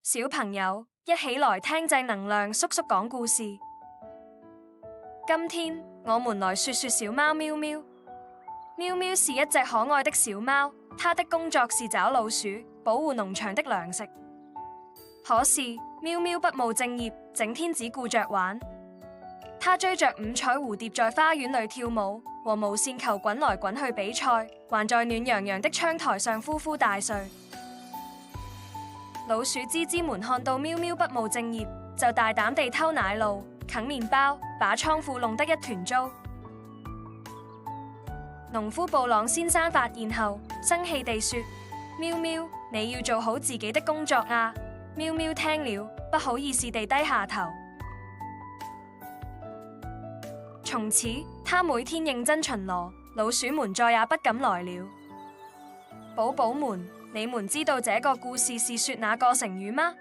小朋友，一起來聽正能量叔叔講故事。今天我們來說說小貓喵喵。喵喵是一隻可愛的小貓，它的工作是找老鼠，保護農場的糧食。可是喵喵不務正業，整天只顧着玩。它追着五彩蝴蝶在花園裏跳舞，和無線球滾來滾去比賽，還在暖洋洋的窗台上呼呼大睡。老鼠吱吱們看到喵喵不務正業，就大膽地偷奶酪、啃麵包，把倉庫弄得一團糟。農夫布朗先生發現後，生氣地說：喵喵，你要做好自己的工作啊！喵喵聽了，不好意思地低下頭。從此，他每天認真巡邏，老鼠們再也不敢來了。寶寶們，你們知道這個故事是說哪個成語嗎？